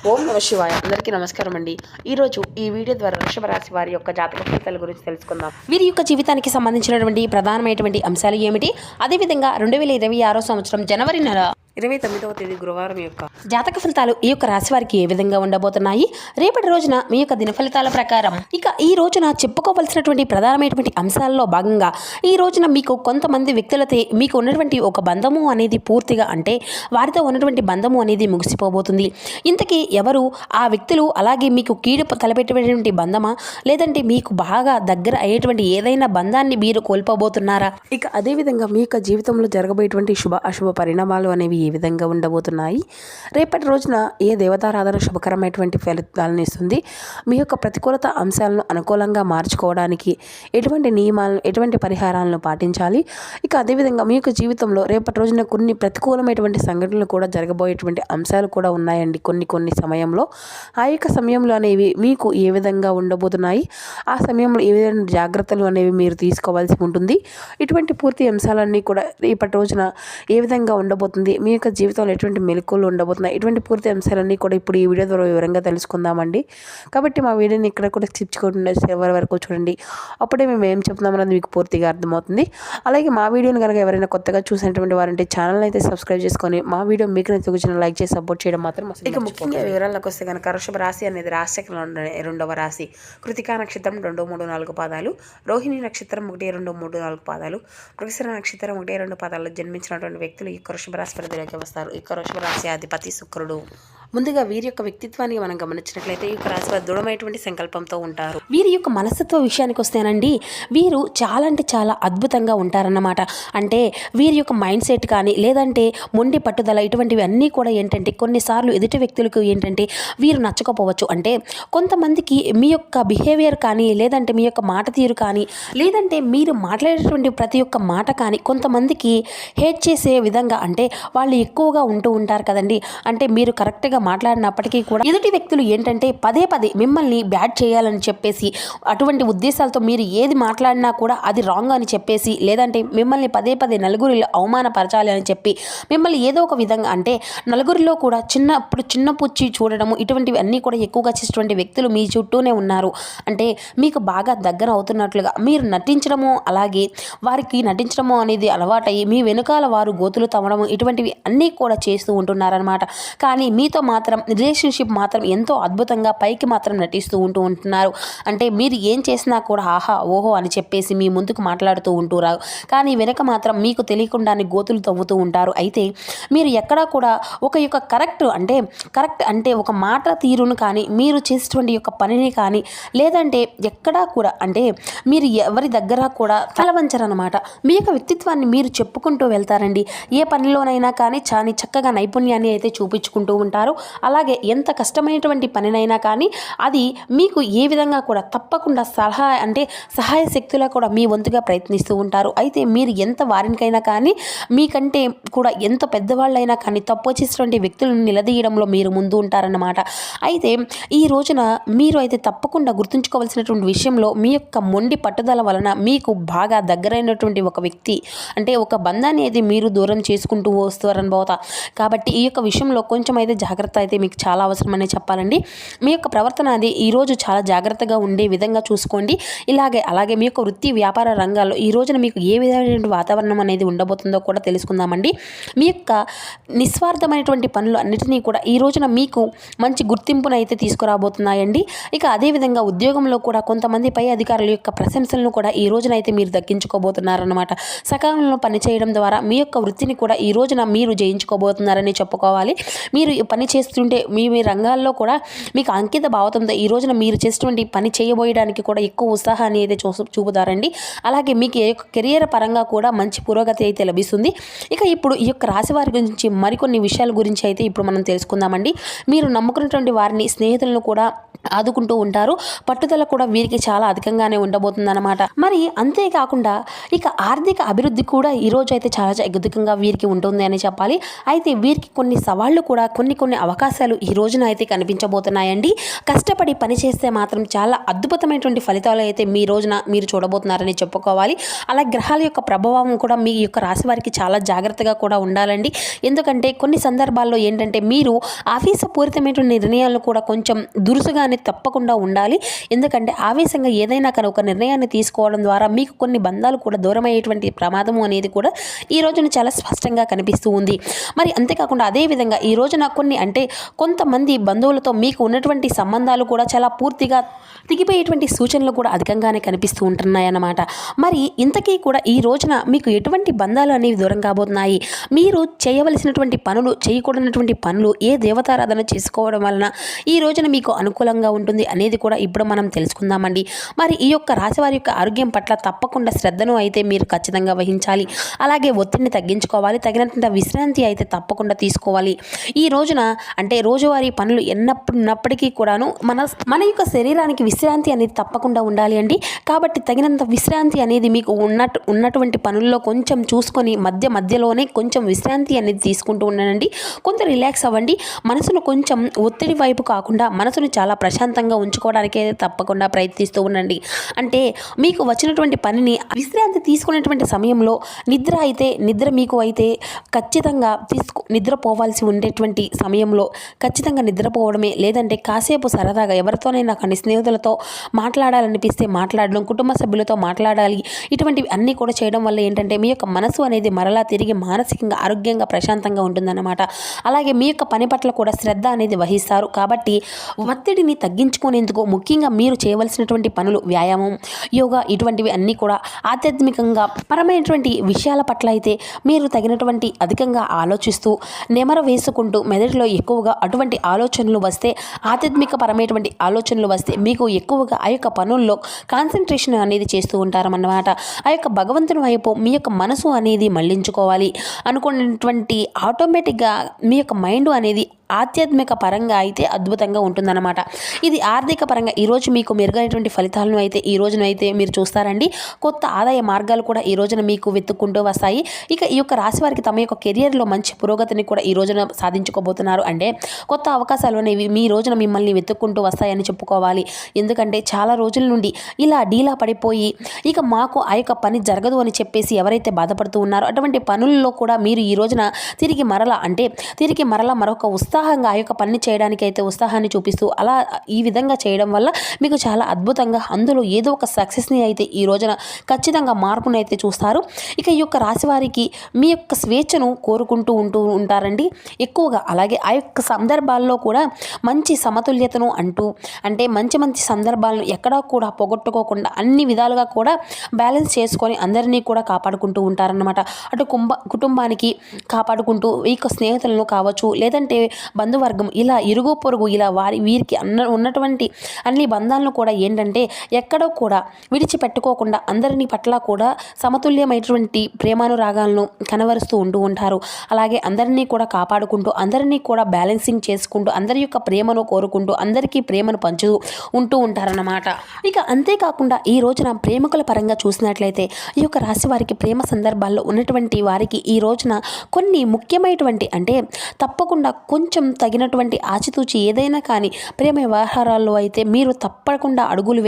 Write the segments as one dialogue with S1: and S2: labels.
S1: ఓం నమ శివాయ. అందరికీ నమస్కారం అండి. ఈరోజు ఈ వీడియో ద్వారా వృషభ రాశి వారి యొక్క జాతక ఫలితాల గురించి తెలుసుకుందాం. వీరి యొక్క జీవితానికి సంబంధించినటువంటి ప్రధానమైనటువంటి అంశాలు ఏమిటి, అదేవిధంగా 2026 సంవత్సరం జనవరి నెల 29వ తేదీ గురువారం యొక్క జాతక ఫలితాలు ఈ యొక్క రాశి వారికి ఏ విధంగా ఉండబోతున్నాయి, రేపటి రోజున మీ యొక్క దిన ఫలితాల ప్రకారం ఇక ఈ రోజున చెప్పుకోవలసినటువంటి ప్రధానమైనటువంటి అంశాల్లో భాగంగా ఈ రోజున మీకు కొంతమంది వ్యక్తులతో మీకు ఉన్నటువంటి ఒక బంధము అనేది పూర్తిగా అంటే వారితో ఉన్నటువంటి బంధము అనేది ముగిసిపోబోతుంది. ఇంతకీ ఎవరు ఆ వ్యక్తులు, అలాగే మీకు కీడు తలపెట్టేటువంటి బంధమా, లేదంటే మీకు బాగా దగ్గర అయ్యేటువంటి ఏదైనా బంధాన్ని మీరు కోల్పోబోతున్నారా, ఇక అదేవిధంగా మీ యొక్క జీవితంలో జరగబోయేటువంటి శుభ అశుభ పరిణామాలు అనేవి ఏ విధంగా ఉండబోతున్నాయి, రేపటి రోజున ఏ దేవతారాధన శుభకరమైనటువంటి ఫలితాలను ఇస్తుంది, మీ యొక్క ప్రతికూలత అంశాలను అనుకూలంగా మార్చుకోవడానికి ఎటువంటి నియమాలను ఎటువంటి పరిహారాలను పాటించాలి, ఇక అదేవిధంగా మీ యొక్క జీవితంలో రేపటి రోజున కొన్ని ప్రతికూలమైనటువంటి సంఘటనలు కూడా జరగబోయేటువంటి అంశాలు కూడా ఉన్నాయండి. కొన్ని సమయంలో ఆ యొక్క సమయంలో అనేవి మీకు ఏ విధంగా ఉండబోతున్నాయి, ఆ సమయంలో ఏ విధమైన జాగ్రత్తలు అనేవి మీరు తీసుకోవాల్సి ఉంటుంది, ఇటువంటి పూర్తి అంశాలన్నీ కూడా రేపటి రోజున ఏ విధంగా ఉండబోతుంది, మీ యొక్క జీవితంలో ఎటువంటి మెలకువలు ఉండబోతున్నాయి, ఇటువంటి పూర్తి అంశాలన్నీ కూడా ఇప్పుడు ఈ వీడియో ద్వారా వివరంగా తెలుసుకుందామండి. కాబట్టి మా వీడియోని ఇక్కడ కూడా స్కిప్ చేయకుండా చివరి వరకు చూడండి. అప్పుడే మేము ఏం చెప్తున్నామన్నది మీకు పూర్తిగా అర్థమవుతుంది. అలాగే మా వీడియోని కనుక ఎవరైనా కొత్తగా చూసినటువంటి వారంటే ఛానల్ అయితే సబ్స్క్రైబ్ చేసుకొని మా వీడియో మీకు నచ్చిన లైక్ చేసి సపోర్ట్ చేయడం మాత్రం ఇక ముఖ్యంగా వివరాలకు వస్తే కనుక వృషభ రాశి అనేది రాశిచక్రంలో రెండవ రాశి. కృతికా నక్షత్రం 2, 3, 4 పాదాలు, రోహిణి నక్షత్రం 1, 2, 3, 4 పాదాలు, మృగశిర నక్షత్రం 1, 2 పాదాల్లో జన్మించినటువంటి వ్యక్తులు ఈ వృషభ రాశి పరిధిలోకి వస్తారు. ఈ వృషభ రాశి అధిపతి శుక్రుడు. ముందుగా వీరి యొక్క వ్యక్తిత్వాన్ని మనం గమనించినట్లయితే ఈ యొక్క రాశి వారు దృఢమైనటువంటి సంకల్పంతో ఉంటారు. వీరి యొక్క మనస్తత్వ విషయానికి వస్తేనండి, వీరు చాలా అంటే చాలా అద్భుతంగా ఉంటారన్నమాట. అంటే వీరి యొక్క మైండ్ సెట్ కానీ లేదంటే మొండి పట్టుదల ఇటువంటివి అన్నీ కూడా ఏంటంటే కొన్నిసార్లు ఎదుటి వ్యక్తులకు ఏంటంటే వీరు నచ్చకపోవచ్చు. అంటే కొంతమందికి మీ యొక్క బిహేవియర్ కానీ లేదంటే మీ యొక్క మాట తీరు కానీ లేదంటే మీరు మాట్లాడేటువంటి ప్రతి ఒక్క మాట కానీ కొంతమందికి హేట్ చేసే విధంగా అంటే వాళ్ళు ఎక్కువగా ఉంటూ ఉంటారు కదండి. అంటే మీరు కరెక్ట్గా మాట్లాడినప్పటికీ కూడా ఎదుటి వ్యక్తులు ఏంటంటే పదే మిమ్మల్ని బ్యాడ్ చేయాలని చెప్పేసి అటువంటి ఉద్దేశాలతో మీరు ఏది మాట్లాడినా కూడా అది రాంగ్ అని చెప్పేసి లేదంటే మిమ్మల్ని పదే నలుగురిలో అవమానపరచాలి అని చెప్పి మిమ్మల్ని ఏదో ఒక విధంగా అంటే నలుగురిలో కూడా చిన్న పుచ్చి చూడడము ఇటువంటివి అన్నీ కూడా ఎక్కువగా చేసేటువంటి వ్యక్తులు మీ చుట్టూనే ఉన్నారు. అంటే మీకు బాగా దగ్గర అవుతున్నట్లుగా మీరు నటించడము, అలాగే వారికి నటించడము అనేది అలవాటయ్యి మీ వెనుకాల వారు గోతులు తవ్వడము ఇటువంటివి అన్నీ కూడా చేస్తూ ఉంటున్నారనమాట. కానీ మీతో మాత్రం రిలేషన్షిప్ మాత్రం ఎంతో అద్భుతంగా పైకి మాత్రం నటిస్తూ ఉంటున్నారు. అంటే మీరు ఏం చేసినా కూడా ఆహా ఓహో అని చెప్పేసి మీ ముందుకు మాట్లాడుతూ ఉంటున్నారు. కానీ వెనక మాత్రం మీకు తెలియకుండానే గోతులు తవ్వుతూ ఉంటారు. అయితే మీరు ఎక్కడా కూడా ఒక యొక్క కరెక్ట్ అంటే ఒక మాట తీరును కానీ మీరు చేసేటువంటి యొక్క పనిని కానీ లేదంటే ఎక్కడా కూడా అంటే మీరు ఎవరి దగ్గర కూడా తలవంచరనమాట. మీ యొక్క వ్యక్తిత్వాన్ని మీరు చెప్పుకుంటూ వెళ్తారండి. ఏ పనిలోనైనా కానీ చాలా చక్కగా నైపుణ్యాన్ని అయితే చూపించుకుంటూ ఉంటారు. అలాగే ఎంత కష్టమైనటువంటి పనినైనా కానీ అది మీకు ఏ విధంగా కూడా తప్పకుండా సహాయ శక్తులా కూడా మీ వంతుగా ప్రయత్నిస్తూ ఉంటారు. అయితే మీరు ఎంత వారికైనా కానీ మీకంటే కూడా ఎంత పెద్దవాళ్ళైనా కానీ తప్పు చేసినటువంటి వ్యక్తులను నిలదీయడంలో మీరు ముందు ఉంటారన్నమాట. అయితే ఈ రోజున మీరు అయితే తప్పకుండా గుర్తుంచుకోవాల్సినటువంటి విషయంలో మీ యొక్క మొండి పట్టుదల వలన మీకు బాగా దగ్గరైనటువంటి ఒక వ్యక్తి అంటే ఒక బంధాన్ని అయితే మీరు దూరం చేసుకుంటూ వస్తారనబోతా. కాబట్టి ఈ యొక్క విషయంలో కొంచెం అయితే జాగ్రత్త అయితే మీకు చాలా అవసరమని చెప్పాలండి. మీ యొక్క ప్రవర్తన అది ఈరోజు చాలా జాగ్రత్తగా ఉండే విధంగా చూసుకోండి. అలాగే మీ యొక్క వృత్తి వ్యాపార రంగాల్లో ఈ రోజున మీకు ఏ విధమైనటువంటి వాతావరణం అనేది ఉండబోతుందో కూడా తెలుసుకుందామండి. మీ యొక్క నిస్వార్థమైనటువంటి పనులు అన్నిటినీ కూడా ఈ రోజున మీకు మంచి గుర్తింపును అయితే తీసుకురాబోతున్నాయండి. ఇక అదేవిధంగా ఉద్యోగంలో కూడా కొంతమంది పై అధికారుల యొక్క ప్రశంసలను కూడా ఈ రోజున అయితే మీరు దక్కించుకోబోతున్నారన్నమాట. సకాలంలో పనిచేయడం ద్వారా మీ యొక్క వృత్తిని కూడా ఈ రోజున మీరు జయించుకోబోతున్నారని చెప్పుకోవాలి. మీరు పని చేస్తుంటే మీ రంగాల్లో కూడా మీకు అంకిత భావంతో ఈ రోజున మీరు చేసేటువంటి పని చేయబోయడానికి కూడా ఎక్కువ ఉత్సాహాన్ని అయితే చూపుతారండి. అలాగే మీకు కెరియర్ పరంగా కూడా మంచి పురోగతి అయితే లభిస్తుంది. ఇక ఇప్పుడు ఈ యొక్క రాశి వారి గురించి మరికొన్ని విషయాల గురించి అయితే ఇప్పుడు మనం తెలుసుకుందామండి. మీరు నమ్ముకున్నటువంటి వారిని స్నేహితులను కూడా ఆదుకుంటూ ఉంటారు. పట్టుదల కూడా వీరికి చాలా అధికంగానే ఉండబోతుందన్నమాట. మరి అంతేకాకుండా ఇక ఆర్థిక అభివృద్ధి కూడా ఈరోజు అయితే చాలా అద్భుతంగా వీరికి ఉంటుంది అని చెప్పాలి. చెప్పాలి. అయితే వీరికి కొన్ని సవాళ్లు కూడా కొన్ని అవకాశాలు ఈ రోజున అయితే కనిపించబోతున్నాయండి. కష్టపడి పని చేస్తే మాత్రం చాలా అద్భుతమైనటువంటి ఫలితాలు అయితే మీ రోజున మీరు చూడబోతున్నారని చెప్పుకోవాలి. అలా గ్రహాల యొక్క ప్రభావం కూడా మీ యొక్క రాశి వారికి చాలా జాగ్రత్తగా కూడా ఉండాలండి. ఎందుకంటే కొన్ని సందర్భాల్లో ఏంటంటే మీరు ఆవేశపూరితమైనటువంటి నిర్ణయాలను కూడా కొంచెం దురుసుగానే తప్పకుండా ఉండాలి. ఎందుకంటే ఆవేశంగా ఏదైనా కానీ ఒక నిర్ణయాన్ని తీసుకోవడం ద్వారా మీకు కొన్ని బంధాలు కూడా దూరమయ్యేటువంటి ప్రమాదము అనేది కూడా ఈ రోజున చాలా స్పష్టంగా కనిపిస్తూ ఉంది. మరి అంతేకాకుండా అదేవిధంగా ఈ రోజున కొంతమంది బంధువులతో మీకు ఉన్నటువంటి సంబంధాలు కూడా చాలా పూర్తిగా తెగిపోయేటువంటి సూచనలు కూడా అధికంగానే కనిపిస్తూ ఉంటున్నాయన్నమాట. మరి ఇంతకీ కూడా ఈ రోజున మీకు ఎటువంటి బంధాలు అనేవి దూరం కాబోతున్నాయి, మీరు చేయవలసినటువంటి పనులు, చేయకూడనటువంటి పనులు, ఏ దేవతారాధన చేసుకోవడం వలన ఈ రోజున మీకు అనుకూలంగా ఉంటుంది అనేది కూడా ఇప్పుడు మనం తెలుసుకుందామండి. మరి ఈ యొక్క రాశి వారి యొక్క ఆరోగ్యం పట్ల తప్పకుండా శ్రద్ధను అయితే మీరు ఖచ్చితంగా వహించాలి. అలాగే ఒత్తిడిని తగ్గించుకోవాలి. తగినంత విశ్రాంతి అయితే తప్పకుండా తీసుకోవాలి. ఈ రోజున రోజువారీ పనులు ఉన్నప్పటికీ కూడాను మన యొక్క శరీరానికి విశ్రాంతి అనేది తప్పకుండా ఉండాలి అండి. కాబట్టి తగినంత విశ్రాంతి అనేది మీకు ఉన్నటువంటి పనుల్లో కొంచెం చూసుకొని మధ్యలోనే కొంచెం విశ్రాంతి అనేది తీసుకుంటూ ఉండండి. కొంత రిలాక్స్ అవ్వండి. మనసును కొంచెం ఒత్తిడి వైపు కాకుండా మనసును చాలా ప్రశాంతంగా ఉంచుకోవడానికే తప్పకుండా ప్రయత్నిస్తూ ఉండండి. మీకు వచ్చినటువంటి పనిని విశ్రాంతి తీసుకునేటువంటి సమయంలో నిద్ర మీకు అయితే ఖచ్చితంగా నిద్రపోవాల్సి ఉండేటువంటి సమయంలో ఖచ్చితంగా నిద్రపోవడమే, లేదంటే కాసేపు సరదాగా ఎవరితోనైనా కానీ స్నేహితులతో మాట్లాడాలనిపిస్తే మాట్లాడడం, కుటుంబ సభ్యులతో మాట్లాడాలి. ఇటువంటివి అన్నీ కూడా చేయడం వల్ల ఏంటంటే మీ యొక్క మనసు అనేది మరలా తిరిగి మానసికంగా ఆరోగ్యంగా ప్రశాంతంగా ఉంటుందన్నమాట. అలాగే మీ యొక్క పని పట్ల కూడా శ్రద్ధ అనేది వహిస్తారు. కాబట్టి ఒత్తిడిని తగ్గించుకునేందుకు ముఖ్యంగా మీరు చేయవలసినటువంటి పనులు వ్యాయామం, యోగా ఇటువంటివి అన్నీ కూడా ఆధ్యాత్మికంగా పరమైనటువంటి విషయాల పట్ల అయితే మీరు తగినటువంటి అధికంగా ఆలోచిస్తూ నెమర వేసుకుంటూ మెదడులో ఎక్కువగా అటువంటి ఆలోచనలు వస్తే, ఆధ్యాత్మిక పరమైనటువంటి ఆలోచనలు వస్తే మీకు ఎక్కువగా ఆ యొక్క పనుల్లో కాన్సన్ట్రేషన్ అనేది చేస్తూ ఉంటారన్నమాట. ఆ యొక్క భగవంతుని వైపు మీ యొక్క మనసు అనేది మళ్లించుకోవాలి అనుకున్నటువంటి ఆటోమేటిక్గా మీ యొక్క మైండ్ అనేది ఆధ్యాత్మిక పరంగా అయితే అద్భుతంగా ఉంటుందన్నమాట. ఇది ఆర్థిక పరంగా ఈరోజు మీకు మెరుగైనటువంటి ఫలితాలను అయితే ఈ రోజునైతే మీరు చూస్తారండి. కొత్త ఆదాయ మార్గాలు కూడా ఈ రోజున మీకు వెతుక్కుంటూ వస్తాయి. ఇక ఈ యొక్క రాశి వారికి తమ యొక్క కెరియర్లో మంచి పురోగతిని కూడా ఈ రోజున సాధించుకోబోతున్నారు. కొత్త అవకాశాలు అనేవి మీ రోజున మిమ్మల్ని వెతుక్కుంటూ వస్తాయని చెప్పుకోవాలి. ఎందుకంటే చాలా రోజుల నుండి ఇలా డీలా పడిపోయి ఇక మాకు ఆ యొక్క పని జరగదు అని చెప్పేసి ఎవరైతే బాధపడుతూ ఉన్నారో అటువంటి పనుల్లో కూడా మీరు ఈ రోజున తిరిగి మరలా మరొక ఉత్సాహంగా ఆ యొక్క పని చేయడానికి అయితే ఉత్సాహాన్ని చూపిస్తూ అలా ఈ విధంగా చేయడం వల్ల మీకు చాలా అద్భుతంగా అందులో ఏదో ఒక సక్సెస్ని అయితే ఈ రోజున ఖచ్చితంగా మార్పుని అయితే చూస్తారు. ఇక ఈ యొక్క రాశి వారికి మీ యొక్క స్వేచ్ఛను కోరుకుంటూ ఉంటారండి ఎక్కువగా. అలాగే ఆ యొక్క సందర్భాల్లో కూడా మంచి సమతుల్యతను మంచి సందర్భాలను ఎక్కడా కూడా పోగొట్టుకోకుండా అన్ని విధాలుగా కూడా బ్యాలెన్స్ చేసుకొని అందరినీ కూడా కాపాడుకుంటూ ఉంటారన్నమాట. అటు కుటుంబానికి కాపాడుకుంటూ ఈ యొక్క స్నేహితులను కావచ్చు, లేదంటే బంధువర్గం, ఇలా ఇరుగు పొరుగు ఇలా వీరికి ఉన్నటువంటి అన్ని బంధాలను కూడా ఏంటంటే ఎక్కడో కూడా విడిచిపెట్టుకోకుండా అందరినీ పట్ల కూడా సమతుల్యమైనటువంటి ప్రేమానురాగాలను కనబరుస్తూ ఉంటారు. అలాగే అందరినీ కూడా కాపాడుకుంటూ, అందరినీ కూడా బ్యాలెన్సింగ్ చేసుకుంటూ, అందరి యొక్క ప్రేమను కోరుకుంటూ, అందరికీ ప్రేమను పంచుతూ ఉంటారన్నమాట. ఇక అంతేకాకుండా ఈ రోజున ప్రేమికుల పరంగా చూసినట్లయితే ఈ యొక్క రాశి వారికి ప్రేమ సందర్భాల్లో ఉన్నటువంటి వారికి ఈ రోజున కొన్ని ముఖ్యమైనటువంటి తప్పకుండా కొంచెం తగినటువంటి ఆచితూచి ఏదైనా కానీ ప్రేమ వ్యవహారాల్లో అయితే మీరు తప్పటి అడుగులు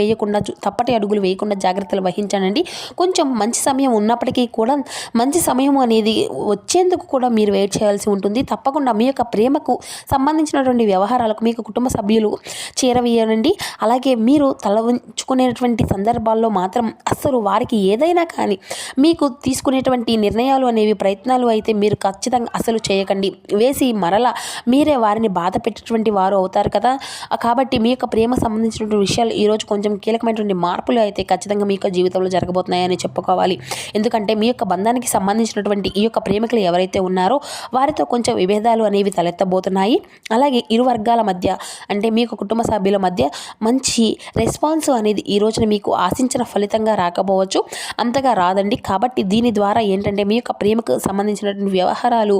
S1: వేయకుండా జాగ్రత్తలు వహించండి. కొంచెం మంచి సమయం ఉన్నప్పటికీ కూడా మంచి సమయం అనేది వచ్చేందుకు కూడా మీరు వెయిట్ చేయాల్సి ఉంటుంది. తప్పకుండా మీ యొక్క ప్రేమకు సంబంధించినటువంటి వ్యవహారాలకు మీకు కుటుంబ సభ్యులు చేరవేయనండి. అలాగే మీరు తల ఉంచుకునేటువంటి సందర్భాల్లో మాత్రం అస్సలు వారికి ఏదైనా కానీ మీకు తీసుకునేటువంటి నిర్ణయాలు అనేవి ప్రయత్నాలు అయితే మీరు ఖచ్చితంగా అసలు చేయకండి. వేసి మరలా మీరే వారిని బాధ పెట్టేటువంటి వారు అవుతారు కదా. కాబట్టి మీ యొక్క ప్రేమ సంబంధించినటువంటి విషయాలు ఈరోజు కొంచెం కీలకమైనటువంటి మార్పులు అయితే ఖచ్చితంగా మీ యొక్క జీవితంలో జరగబోతున్నాయని చెప్పుకోవాలి. ఎందుకంటే మీ యొక్క బంధానికి సంబంధించినటువంటి ఈ యొక్క ప్రేమికులు ఎవరైతే ఉన్నారో వారితో కొంచెం విభేదాలు అనేవి తలెత్తబోతున్నాయి. అలాగే ఇరు వర్గాల మధ్య మీ యొక్క కుటుంబ సభ్యుల మధ్య మంచి రెస్పాన్స్ అనేది ఈ రోజున మీకు ఆశించిన ఫలితంగా రాకపోవచ్చు, అంతగా రాదండి. కాబట్టి దీని ద్వారా ఏంటంటే మీ యొక్క ప్రేమకు సంబంధించినటువంటి వ్యవహారాలు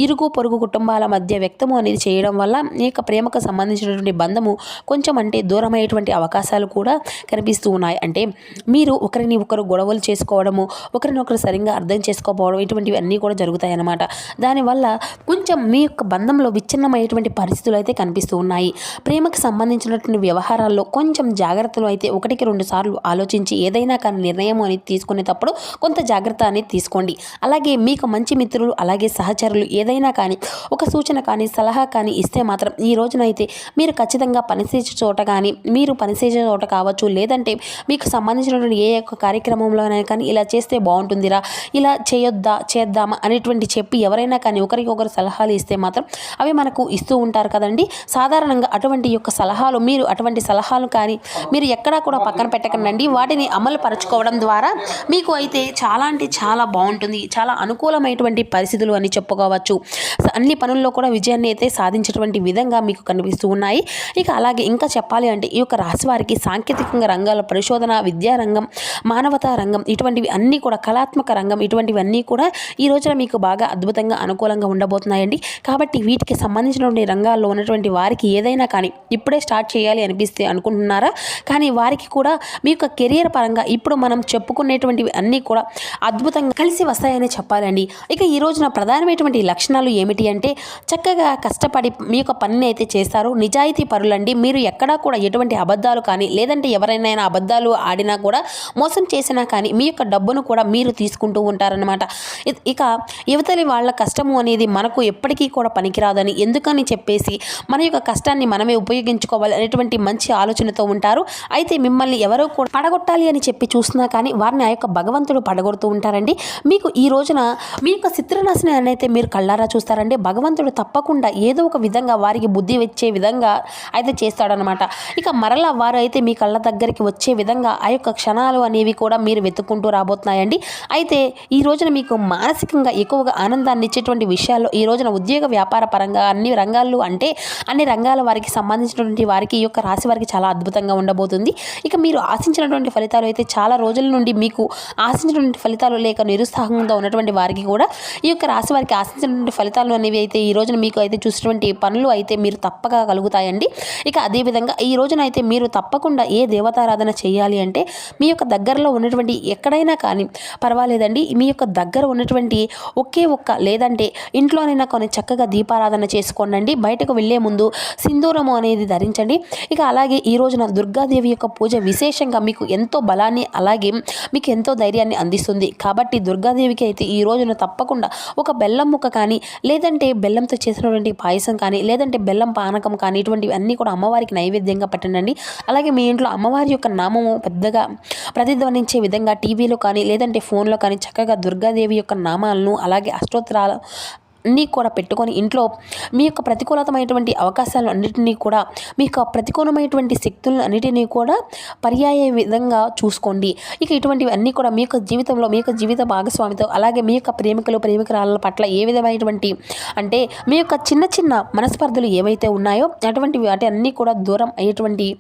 S1: ఇరుగు పొరుగు కుటుంబాల మధ్య వ్యక్తము అనేది చేయడం వల్ల మీ యొక్క ప్రేమకు సంబంధించినటువంటి బంధము కొంచెం అంటే దూరం అయ్యేటువంటి అవకాశాలు కూడా కనిపిస్తూ ఉన్నాయి. అంటే మీరు ఒకరిని ఒకరు గొడవలు చేసుకోవడము, ఒకరినొకరు సరిగ్గా అర్థం చేసుకోకపోవడం, ఇటువంటివి అన్నీ కూడా జరుగుతాయి అన్నమాట. దానివల్ల కొంచెం మీ యొక్క బంధంలో విచ్ఛిన్నమయ్యేటువంటి పరిస్థితులు అయితే కనిపిస్తూ ఉన్నాయి. ప్రేమకు సంబంధించినటువంటి వ్యవహారాల్లో కొంచెం జాగ్రత్తలు అయితే 1-2 సార్లు ఆలోచించి ఏదైనా కానీ నిర్ణయం అనేది తీసుకునేటప్పుడు కొంత జాగ్రత్త అనేది తీసుకోండి. అలాగే మీకు మంచి మిత్రులు అలాగే సహచరులు ఏదైనా కానీ ఒక సూచన కానీ సలహా కానీ ఇస్తే మాత్రం ఈ రోజునైతే మీరు ఖచ్చితంగా పనిచేసే చోట కానీ మీరు పనిచేసే చోట కావచ్చు, లేదంటే మీకు సంబంధించినటువంటి ఏ యొక్క కార్యక్రమంలోనైనా కానీ ఇలా చేస్తే బాగుంటుందిరా, ఇలా చేయొద్దా చేద్దామా అనేటువంటి చెప్పి ఎవరైనా కానీ ఒకరికొకరు సలహాలు ఇస్తే మాత్రం అవి మనకు ఇస్తూ ఉంటారు కదండి. సాధారణంగా అటువంటి యొక్క సలహాలు మీరు అటువంటి సలహాలు కానీ మీరు ఎక్కడా కూడా పక్కన పెట్టకండి. వాటిని అమలు పరచుకోవడం ద్వారా మీకు అయితే చాలా అంటే చాలా బాగుంటుంది. చాలా అనుకూలమైనటువంటి పరిస్థితులు అని చెప్పుకోవచ్చు. అన్ని పనుల్లో కూడా విజయాన్ని అయితే సాధించేటువంటి విధంగా మీకు కనిపిస్తూ ఉన్నాయి. ఇక అలాగే ఇంకా చెప్పాలి అంటే ఈ యొక్క రాశి వారికి సాంకేతికంగా రంగాల పరిశోధన, విద్యా రంగం, మానవతా రంగం ఇటువంటివి అన్నీ కూడా కళాత్మక రంగం ఇటువంటివన్నీ కూడా ఈ రోజున మీకు బాగా అద్భుతంగా అనుకూలంగా ఉండబోతున్నాయండి. కాబట్టి వీటికి సంబంధించినటువంటి రంగాల్లో ఉన్నటువంటి వారికి ఏదైనా కానీ ఇప్పుడే స్టార్ట్ చేయాలి అనిపిస్తే అనుకుంటున్నారా, కానీ వారికి కూడా మీ యొక్క కెరియర్ పరంగా ఇప్పుడు మనం చెప్పుకునేటువంటివి అన్నీ కూడా అద్భుతంగా కలిసి వస్తాయని చెప్పాలండి. ఇక ఈ రోజున ప్రధానమైనటువంటి లక్షణాలు ఏమిటి అంటే చక్కగా కష్టపడి మీ యొక్క పనిని అయితే చేస్తారు. నిజాయితీ పరులండి. మీరు ఎక్కడా కూడా ఎటువంటి అబద్ధాలు కానీ లేదంటే ఎవరైనా అబద్ధాలు ఆడినా కూడా మోసం చేసినా కానీ మీ యొక్క డబ్బును కూడా మీరు తీసుకుంటూ ఉంటారనమాట. ఇక యువతలి వాళ్ళ కష్టము అనేది మనకు ఎప్పటికీ కూడా పనికిరాదని ఎందుకని చెప్పేసి మన యొక్క కష్టాన్ని మనమే ఉపయోగించుకోవాలి అనేటువంటి మంచి ఆలోచనతో ఉంటారు. అయితే మిమ్మల్ని ఎవరో కూడా పడగొట్టాలి అని చెప్పి చూసినా కానీ వారిని ఆ యొక్క భగవంతుడు పడగొడుతూ ఉంటారండి. మీకు ఈ రోజున మీ యొక్క చిత్రనాశనం అయితే మీరు కళ్ళారా చూస్తారండి. భగవంతుడు తప్పకుండా ఏదో ఒక విధంగా వారికి బుద్ధి వచ్చే విధంగా అయితే చేస్తాడనమాట. ఇక మరలా వారు అయితే మీ కళ్ళ దగ్గరికి వచ్చే విధంగా ఆ యొక్క క్షణాలు అనేవి కూడా మీరు వెతుక్కుంటూ రాబోతున్నాయండి. అయితే ఈ రోజున మీకు మానసికంగా ఎక్కువగా ఆనందాన్ని ఇచ్చేటువంటి విషయాల్లో ఈ రోజున ఉద్యోగ వ్యాపార పరంగా అన్ని రంగాల్లో అంటే అన్ని రంగాల వారికి సంబంధించినటువంటి వారికి ఈ యొక్క రాశి వారికి చాలా అద్భుతంగా ఉండబోతుంది. ఇక మీరు ఆశించినటువంటి ఫలితాలు అయితే చాలా రోజుల నుండి మీకు ఆశించినటువంటి ఫలితాలు లేక నిరుత్సాహంగా ఉన్నటువంటి వారికి కూడా ఈ యొక్క రాశి వారికి ఆశించినటువంటి ఫలితాలు అనేవి అయితే ఈ రోజున మీకు అయితే చూసినటువంటి పనులు అయితే మీరు తప్పగా కలుగుతాయండి. ఇక అదేవిధంగా ఈ రోజున అయితే మీరు తప్పకుండా ఏ దేవతారాధన చేయాలి అంటే మీ యొక్క దగ్గరలో ఉన్నటువంటి ఎక్కడైనా కానీ పర్వాలేదండి, మీ యొక్క దగ్గర ఉన్నటువంటి ఒకే ఒక్క లేదంటే ఇంట్లోనైనా కొన్ని చక్కగా దీపారాధన చేసుకోండి. బయటకు వెళ్ళే ముందు సింధూరము అనేది ధరించండి. ఇక అలాగే ఈ రోజున దుర్గాదేవి యొక్క పూజ విశేషంగా మీకు ఎంతో బలాన్ని అలాగే మీకు ఎంతో ధైర్యాన్ని అందిస్తుంది. కాబట్టి దుర్గాదేవికి అయితే ఈ రోజున తప్పకుండా ఒక బెల్లం ముక్క కానీ లేదంటే బెల్లంతో చేసినటువంటి పాయసం కానీ లేదంటే బెల్లం పానకం కానీ ఇటువంటివి అన్నీ కూడా అమ్మవారికి నైవేద్యంగా పెట్టండి. అలాగే మీ ఇంట్లో అమ్మవారి యొక్క నామము పెద్దగా ప్రతిధ్వనించే విధంగా టీవీలో కానీ లేదంటే ఫోన్లో కానీ చక్కగా దుర్గాదేవి యొక్క నామాలను అలాగే అష్టోత్తరాల అన్నీ కూడా పెట్టుకొని ఇంట్లో మీ యొక్క ప్రతికూలతమైనటువంటి అవకాశాలు అన్నింటినీ కూడా మీ యొక్క ప్రతికూలమైనటువంటి శక్తులను అన్నిటినీ కూడా పర్యాయ విధంగా చూసుకోండి. ఇక ఇటువంటివి అన్నీ కూడా మీ యొక్క జీవితంలో మీ యొక్క జీవిత భాగస్వామితో అలాగే మీ యొక్క ప్రేమికురాళ్ళ పట్ల ఏ విధమైనటువంటి అంటే మీ యొక్క చిన్న చిన్న మనస్పర్ధలు ఏవైతే ఉన్నాయో అటువంటి వాటి అన్నీ కూడా దూరం అయ్యేటువంటి